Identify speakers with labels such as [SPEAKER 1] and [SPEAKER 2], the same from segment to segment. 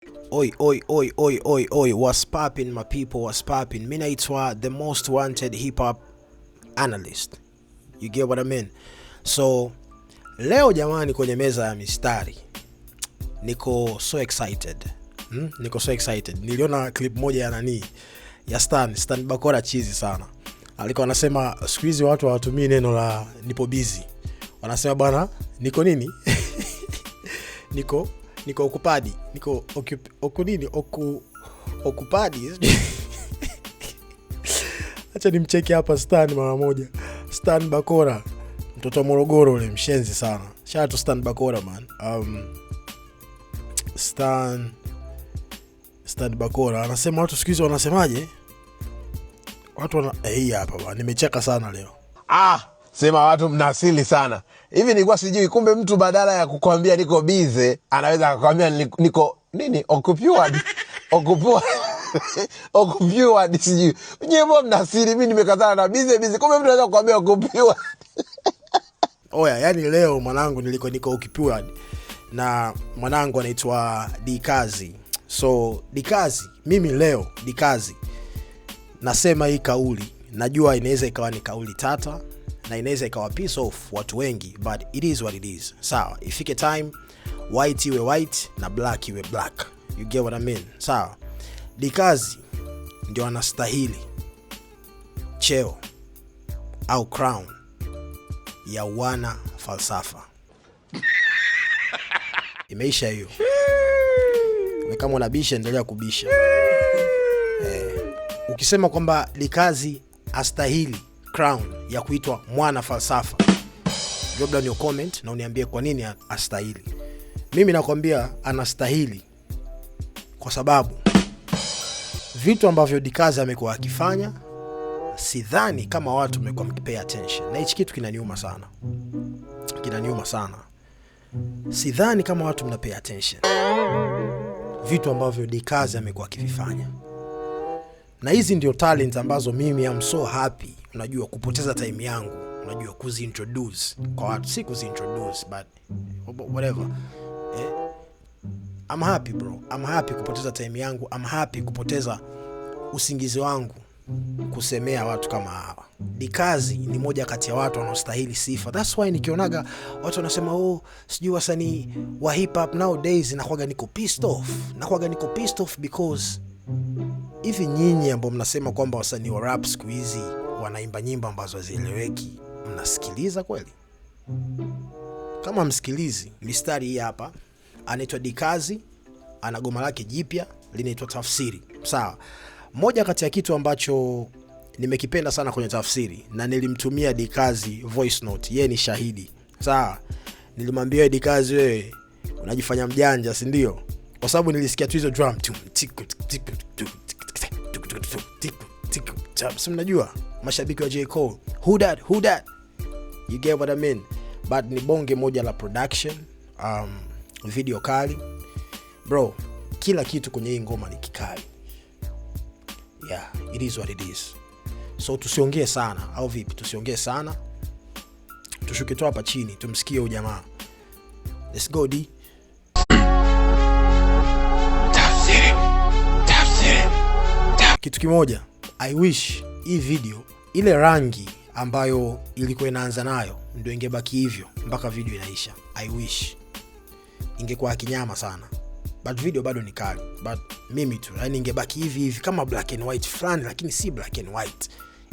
[SPEAKER 1] Oi, oi, oi, oi, oi, oi, what's poppin' my people, what's poppin'? Mimi naitwa the most wanted hip hop analyst. You get what I mean? So, leo jamani kwenye meza ya mistari. Niko so excited. Niko so excited. Niliona clip moja ya nani? Ya Stan Bakora chizi sana. Alikuwa anasema siku hizi watu hawatumii neno la nipo busy. Wanasema bwana, niko nini? Niko okupadi, niko okupadi. Acha nimcheki hapa Stan mara moja. Stan Bakora, mtoto Morogoro ule mshenzi sana. Shout out to Stan Bakora man. Stan Bakora anasema watu siku hizi wanasemaje? Watu hapa bwana, nimecheka sana leo.
[SPEAKER 2] Sema watu mnasili sana. Hivi nilikuwa sijui kumbe mtu badala ya kukwambia niko busy anaweza kukwambia niko nini? Occupied. Occupied sijui. Nyewe mnasili, mimi nimekazana na busy. Kumbe mtu anaweza kukwambia occupied.
[SPEAKER 1] Oya, yani leo mwanangu niko occupied na mwanangu anaitwa Dikazi. So Dikazi, mimi leo Dikazi nasema hii kauli, najua inaweza ikawa ni kauli tata na inaweza ikawa piece off watu wengi, but it is what it is. Sawa, ifike time white iwe white na black iwe black. You get what I mean? Sawa, Dikazi ndio anastahili cheo au crown ya wana falsafa. Imeisha hiyo. Kama unabisha endelea kubisha. Ukisema kwamba Dikazi astahili crown ya kuitwa mwana falsafa, drop down your comment na uniambie kwa nini astahili. Mimi nakwambia anastahili kwa sababu vitu ambavyo Dikazi amekuwa akifanya, sidhani kama watu wamekuwa mkipay attention. Na hichi kitu kinaniuma sana. Sidhani kama watu mnapay attention vitu ambavyo Dikazi amekuwa akifanya. Na hizi ndio talents ambazo mimi am so happy, unajua, kupoteza time yangu, unajua, kuzintroduce kwa watu. Si kuzintroduce but whatever. I'm happy bro. I'm happy kupoteza time yangu. I'm happy kupoteza usingizi wangu kusemea watu kama hawa. Dikazi ni moja kati ya watu wanaostahili sifa. That's why nikionaga watu wanasema sijui wasanii wa hip hop nowadays, nakuaga niko pissed off because hivi nyinyi ambao mnasema kwamba wasanii wa rap siku hizi wanaimba nyimbo ambazo hazieleweki, mnasikiliza kweli? Kama msikilizi, mistari hii hapa, anaitwa Dikazi, ana goma lake jipya linaitwa Tafsiri. Sawa. Moja kati ya kitu ambacho nimekipenda sana kwenye Tafsiri, na nilimtumia Dikazi voice note, yeye ni shahidi. Sawa. Nilimwambia Dikazi, wewe unajifanya mjanja, si ndio? Kwa sababu nilisikia tu hizo drum si mnajua mashabiki wa J. Cole, who that, you get what I mean? But ni bonge moja la production, video kali bro, kila kitu kwenye hii ngoma ni kikali. Yeah, it is what it is. So tusiongee sana, au vipi? Tusiongee sana, tushuke tu hapa chini tumsikie huyu jamaa. Let's go D. Kitu kimoja, I wish hii video, ile rangi ambayo ilikuwa inaanza nayo ndio ingebaki hivyo mpaka video inaisha. I wish ingekuwa kinyama sana, but video bado ni kali. But mimi tu, yani ingebaki hivi kama black and white fulani, lakini si black and white.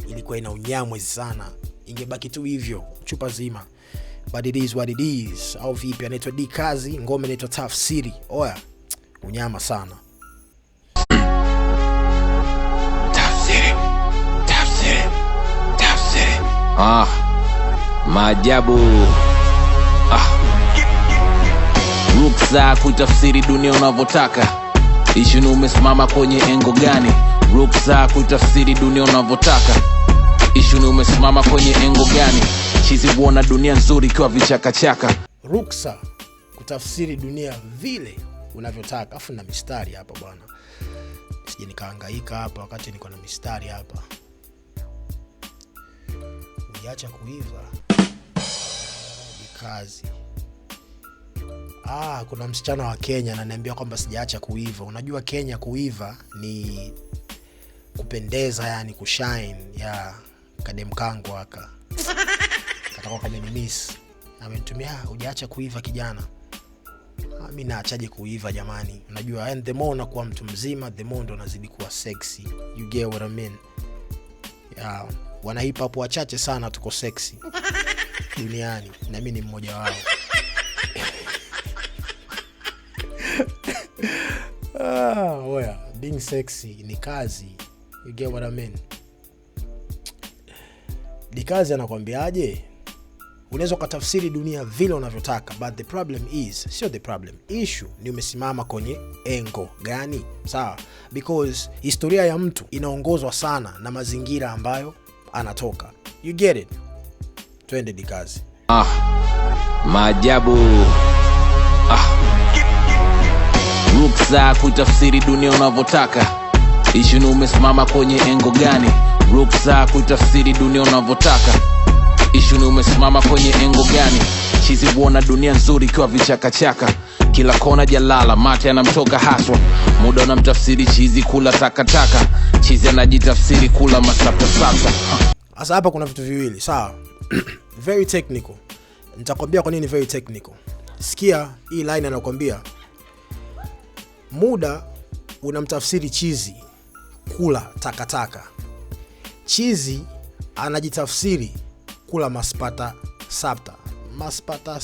[SPEAKER 1] Ilikuwa ina unyamwezi sana, ingebaki tu hivyo chupa zima. But it is what it is. Au vipi? Anaitwa Dikazi, ngoma inaitwa Tafsiri. Oya, unyama sana.
[SPEAKER 3] Maajabu. Ruksa kuitafsiri dunia unavyotaka. Ishu ni umesimama kwenye engo gani? Ruksa kuitafsiri dunia unavyotaka. Ishu ni umesimama kwenye engo gani? Chizi huona dunia nzuri kwa vichaka.
[SPEAKER 1] Ruksa kutafsiri dunia vile unavyotaka. Afu na mistari hapa bwana, sije nikahangaika hapa wakati niko na mistari hapa. Uliacha kuiva Dikazi. Kuna msichana wa Kenya ananiambia kwamba sijaacha kuiva. Unajua Kenya kuiva ni kupendeza, yani kushine. Ya kadem kangu haka katakuwa kama ni miss amenitumia, hujaacha kuiva kijana. Mimi naachaje kuiva jamani? Unajua and the more unakuwa mtu mzima, the more ndo unazidi kuwa sexy. You get what I mean? Wana hip hop wachache sana tuko sexy duniani, na mimi ni mmoja wao. Being sexy ni kazi. You get what I mean? Dikazi anakuambiaje? Unaweza kutafsiri dunia vile unavyotaka, but the problem is, sio the problem, issue ni umesimama kwenye engo gani. Sawa? Because historia ya mtu inaongozwa sana na mazingira ambayo anatoka. You get it? Twende Dikazi.
[SPEAKER 3] Maajabu. Ruksa kutafsiri dunia unavyotaka. Issue ni umesimama kwenye engo gani. Ruksa kutafsiri dunia unavyotaka. Issue ni umesimama kwenye engo gani. Chizi huona dunia nzuri ikiwa vichakachaka. Kila kona jalala, mate anamtoka haswa. Muda unamtafsiri chizi kula takataka. Chizi anajitafsiri kula masapasapa.
[SPEAKER 1] Sasa hapa kuna vitu viwili, sawa? Very technical. Nitakwambia kwa nini very technical. Sikia hii line anakuambia, muda unamtafsiri chizi kula takataka. Chizi anajitafsiri kula maspata sapta. Maspata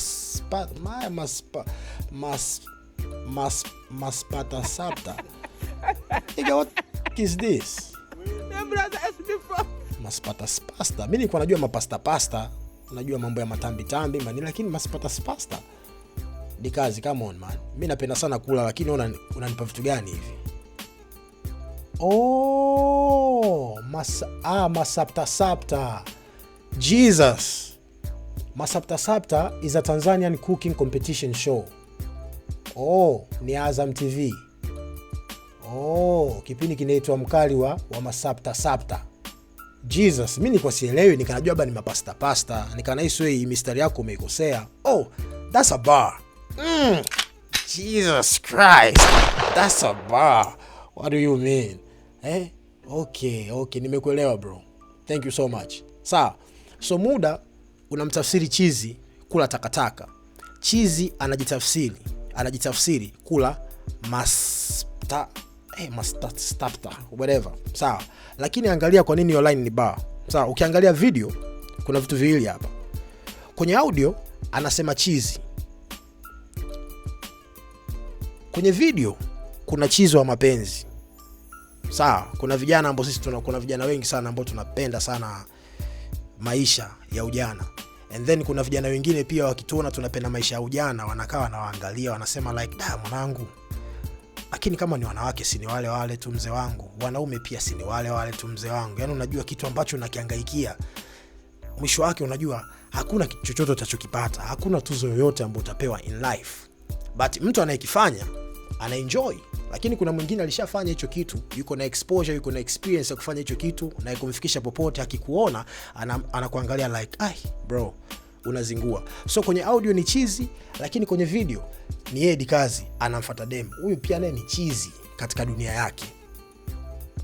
[SPEAKER 1] sapta. Nigga, what is this? Maspata pasta. Mimi nilikuwa najua mapasta. Unajua mambo ya matambi mani, lakini maspata pasta. Dikazi, come on man. Mimi napenda sana kula, lakini unanipa vitu gani hivi? Masapta sapta. Jesus. Masapta sapta is a Tanzanian cooking competition show. Ni Azam TV. Kipindi kinaitwa Mkali wa Masapta sapta. Jesus, mimi nilikuwa sielewi, nikanajua baba ni mapasta. Nikanahisi wewe mistari yako umeikosea. That's a bar. Jesus Christ. That's a bar. What do you mean? Okay, nimekuelewa bro. Thank you so much. Sawa. So muda unamtafsiri chizi kula takataka. Chizi anajitafsiri kula stapta, whatever. Sawa. Lakini angalia kwa nini online ni bar. Sawa, ukiangalia video kuna vitu viwili hapa. Kwenye audio anasema chizi. Kwenye video kuna chizi wa mapenzi. Sawa, kuna vijana ambao kuna vijana wengi sana ambao tunapenda sana maisha ya ujana. And then kuna vijana wengine pia wakituona tunapenda maisha ya ujana, wanakaa wanaangalia, wanasema like, mwanangu, lakini kama ni wanawake si ni wale tu mzee wangu, wanaume pia si ni wale tu mzee wangu. Yaani unajua kitu ambacho unakihangaikia, mwisho wake unajua hakuna kitu chochote utachokipata, hakuna tuzo yoyote ambayo utapewa in life. But mtu anayekifanya ana enjoy. Lakini kuna mwingine alishafanya hicho kitu, yuko na exposure, yuko na experience ya kufanya hicho kitu, na kumfikisha popote, akikuona anakuangalia like, bro, unazingua. So kwenye audio ni chizi, lakini kwenye video ni yeye Dikazi anamfuata dem. Huyu pia naye ni chizi katika dunia yake.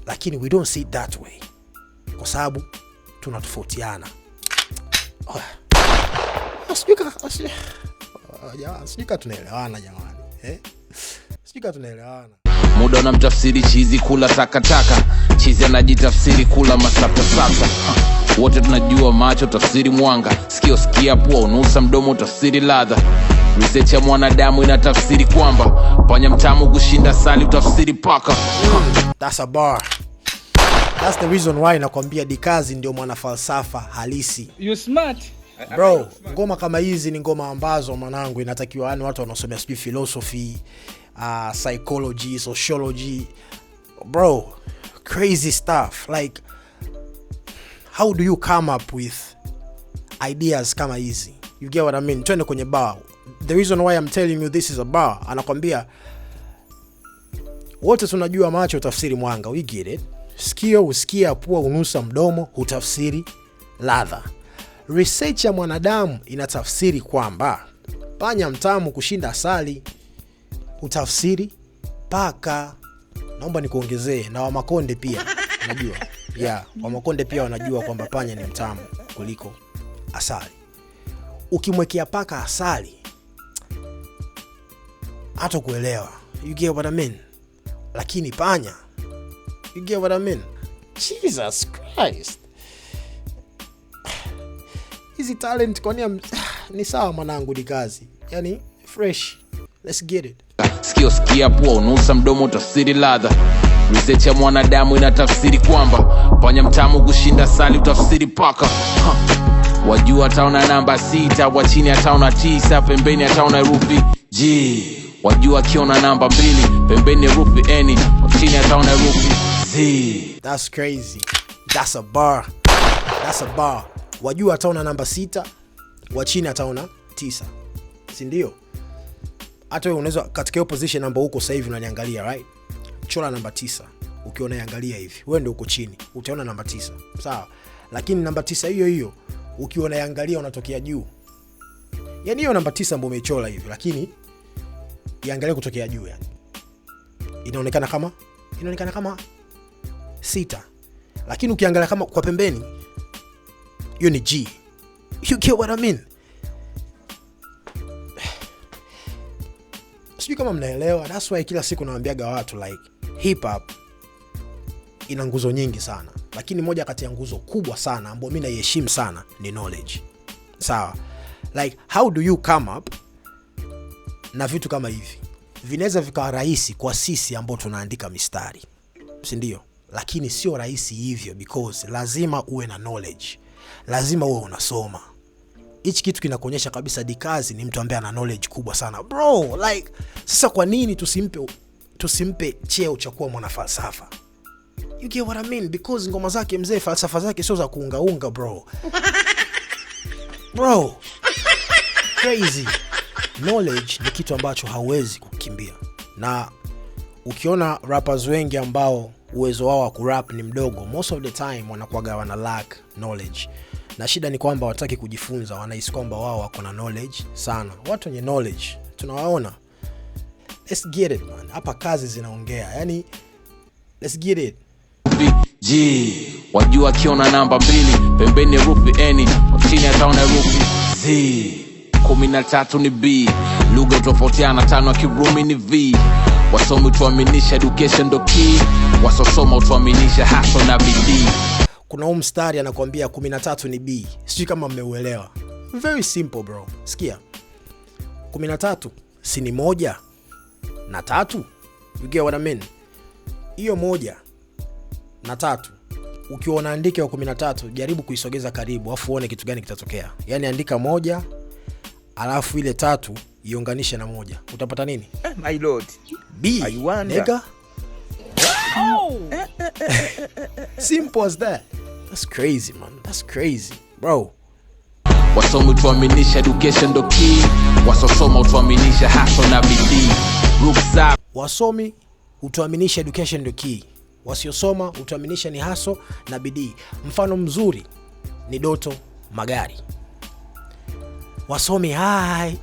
[SPEAKER 1] Lakini we don't see it that way, kwa sababu tunatofautiana. Sijui tunaelewana jamani. Sijui tunaelewana.
[SPEAKER 3] Muda unamtafsiri chizi kula takataka. Chizi anajitafsiri kula masapasapa. Wote tunajua macho tafsiri mwanga, sikio sikia, pua unusa, mdomo tafsiri ladha. Research ya mwanadamu inatafsiri kwamba panya mtamu kushinda sali utafsiri paka.
[SPEAKER 1] That's a bar. That's the reason why nakwambia Dikazi ndio mwana falsafa halisi.
[SPEAKER 4] You smart.
[SPEAKER 1] Bro, ngoma kama hizi ni ngoma ambazo mwanangu inatakiwa watu wanaosomea philosophy, psychology, sociology. Bro, crazy stuff. Like, how do you come up with ideas kama hizi? You get what I mean? Twende kwenye bar. The reason why I'm telling you this is a bar, anakwambia wote tunajua macho utafsiri mwanga. We get it. Sikio usikia, pua unusa, mdomo hutafsiri ladha. Research ya mwanadamu inatafsiri kwamba panya mtamu kushinda asali. Utafsiri paka. Naomba nikuongezee na Wamakonde pia unajua. Wamakonde pia wanajua kwamba panya ni mtamu kuliko asali. Ukimwekea paka asali hata kuelewa. You get what I mean? Lakini panya, you get what I mean? Jesus Christ. Hizi talent kwa nini ni sawa mwanangu, ni kazi. Yani fresh. Let's get it.
[SPEAKER 3] Sikia pua unusa mdomo tafsiri ladha. Research ya mwanadamu inatafsiri kwamba panya mtamu kushinda asali, utafsiri paka. Wajua ataona namba 6, wa chini ataona 9, pembeni ataona herufi G. Wajua akiona namba 2, pembeni herufi N, wa chini ataona herufi Z.
[SPEAKER 1] That's crazy. That's a bar. That's a bar. Wajua ataona namba 6, wa chini ataona 9. Si ndio? Hata wewe unaweza katika hiyo position namba huko sasa hivi unaniangalia, right? Chora namba 9. Ukiona iangalia hivi, wewe ndio uko chini, utaona namba 9. Sawa? Lakini namba 9 hiyo hiyo ukiona iangalia unatokea juu. Yaani hiyo namba 9 ambayo umeichora hivi, lakini iangalia kutokea juu yani. Inaonekana kama 6. Lakini ukiangalia kama kwa pembeni, hiyo ni G. You get what I mean? Sijui kama mnaelewa. That's why kila siku nawaambiaga watu like hip hop ina nguzo nyingi sana, lakini moja kati ya nguzo kubwa sana ambayo mimi naiheshimu sana ni knowledge. Sawa? Like how do you come up na vitu kama hivi? Vinaweza vikawa rahisi kwa sisi ambao tunaandika mistari, si ndio? Lakini sio rahisi hivyo because lazima uwe na knowledge. Lazima uwe unasoma. Hichi kitu kinakuonyesha kabisa Dikazi ni mtu ambaye ana knowledge kubwa sana. Bro, like sasa kwa nini tusimpe cheo cha kuwa mwana falsafa? You get what I mean? Because ngoma zake mzee, falsafa zake sio za kuunga bro. Bro. Crazy. Knowledge ni kitu ambacho hauwezi kukimbia. Na ukiona rappers wengi ambao uwezo wao wa kurap ni mdogo, most of the time wanakuwa wana lack knowledge. Na shida ni kwamba wataki kujifunza, wanahisi kwamba wao wako na knowledge sana. Watu wenye knowledge tunawaona. Let's get it man. Hapa kazi zinaongea. Yani let's get it.
[SPEAKER 3] G. Wajua akiona namba 2, pembeni herufi N, chini ataona herufi Z. 13 ni B. Lugha utofautiana 5 Kirumi ni V. Wasomi utuaminisha education ndo key. Wasosoma utuaminisha hustle na bidii.
[SPEAKER 1] Kuna mstari anakuambia 13 ni B. Sijui kama mmeuelewa. Very simple bro. Sikia. 13 si ni 1 na 3. You get what I mean? Hiyo 1 na 3 ukiwa unaandika 13, jaribu kuisogeza karibu afu uone kitu gani kitatokea. Yaani andika 1 alafu ile 3 iunganishe na 1. Utapata nini?
[SPEAKER 4] My lord.
[SPEAKER 1] B. Nigga. Simple as that. That's crazy man. That's crazy bro.
[SPEAKER 3] Wasomi utuaminisha education ndo key. Wasosoma utuaminisha hustle na bidii. Ruksa.
[SPEAKER 1] Wasomi utuaminisha education ndo key. Wasiosoma utuaminisha ni hustle na bidii. Mfano mzuri ni Doto Magari. Wasomi hai.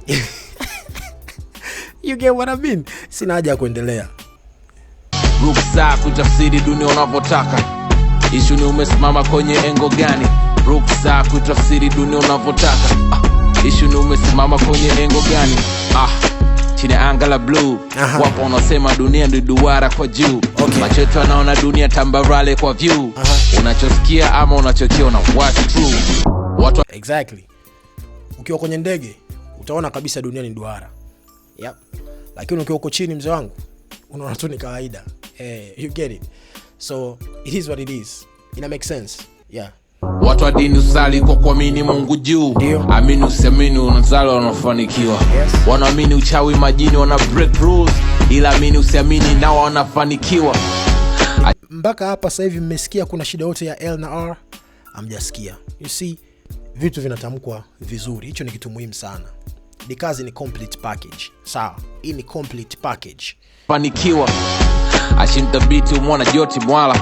[SPEAKER 1] You get what I mean? Sina haja ya kuendelea.
[SPEAKER 3] Ruksa kutafsiri dunia unavyotaka. Ishu ni umesimama kwenye engo gani? Ruksa kutafsiri dunia unavyotaka. Ishu ni umesimama kwenye engo gani? Chini anga la blue. Wapo wanasema dunia ni duara kwa juu. Macho yetu yanaona dunia tambarale kwa view. Unachosikia ama unachokiona, what's true?
[SPEAKER 1] Exactly. Ukiwa kwenye ndege utaona kabisa dunia ni duara. Yep. Lakini ukiwa uko chini mzee wangu unaona tu ni kawaida. You get it. So it is what it is. Ina make sense. Yeah.
[SPEAKER 3] Watu wa dini usali kwa kuamini Mungu juu. Amini usiamini unazali wanafanikiwa.
[SPEAKER 1] Yes.
[SPEAKER 3] Wanaamini uchawi majini wana break rules. Ila amini usiamini nao wanafanikiwa.
[SPEAKER 1] Mpaka hapa sasa hivi mmesikia kuna shida yote ya L na R? Hamjasikia. You see, vitu vinatamkwa vizuri. Hicho ni kitu muhimu sana. Dikazi ni complete package. Sawa, hii ni complete package.
[SPEAKER 3] Fanikiwa. Ashimtabiti umwona Joti Mwala.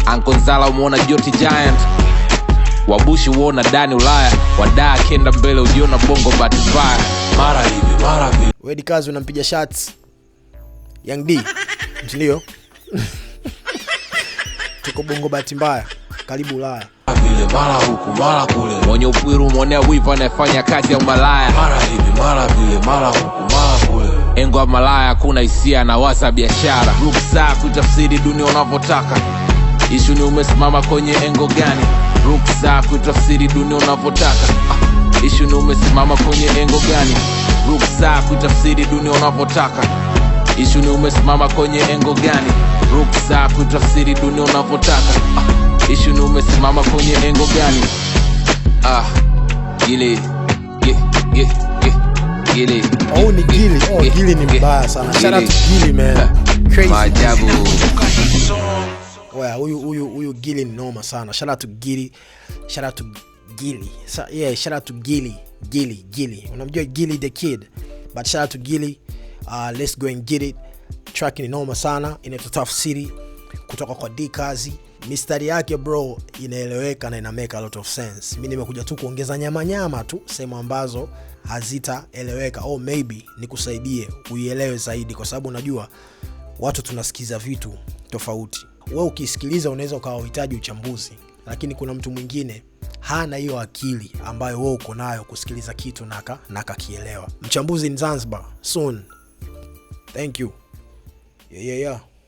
[SPEAKER 3] Ankonzala umwona Joti Giant. Wabushi uona Dani Ulaya. Wadaa kenda mbele ujiona Bongo Batifire. mara hivi mara vile.
[SPEAKER 1] Wewe Dikazi unampiga shots Young D, ndio? Tuko Bongo bahati mbaya, karibu Ulaya.
[SPEAKER 3] Vile mara huku mara kule. Mwenye upwiru mwonea wivu anayefanya kazi ya umalaya. Mara hivi mara vile mara huku mara kule. Engo ya malaya kuna hisia na wasa biashara. Ruksa kutafsiri dunia unavyotaka. Ishu ni umesimama kwenye engo gani? Ruksa kutafsiri dunia unavyotaka. Ishu ni umesimama kwenye engo gani? Ruksa kutafsiri dunia unavyotaka. Ishu ni umesimama kwenye engo gani? Ruksa kutafsiri dunia unavyotaka. Ishu ni umesimama kwenye engo gani? Gili Gili.
[SPEAKER 1] Oh, ni Gili. Oh, Gili ni mbaya sana. Shout out to Gili, man. Crazy.
[SPEAKER 3] Maajabu.
[SPEAKER 1] Oya, huyu Gili ni noma sana. Shout out to Gili. Shout out to Gili. Yeah, shout out to Gili. Gili. Unamjua Gili the Kid. But shout out to Gili. Let's go and get it. Track ni noma sana. Inaitwa Tough City kutoka kwa Dikazi. Mistari yake bro inaeleweka na ina make a lot of sense. Mimi nimekuja tu kuongeza nyama tu sehemu ambazo hazitaeleweka, au maybe nikusaidie uielewe zaidi, kwa sababu unajua watu tunasikiza vitu tofauti. Wewe ukisikiliza unaweza ukawa unahitaji uchambuzi, lakini kuna mtu mwingine hana hiyo akili ambayo wewe uko nayo kusikiliza kitu na akakielewa. Mchambuzi in Zanzibar soon. Thank you. Yeah.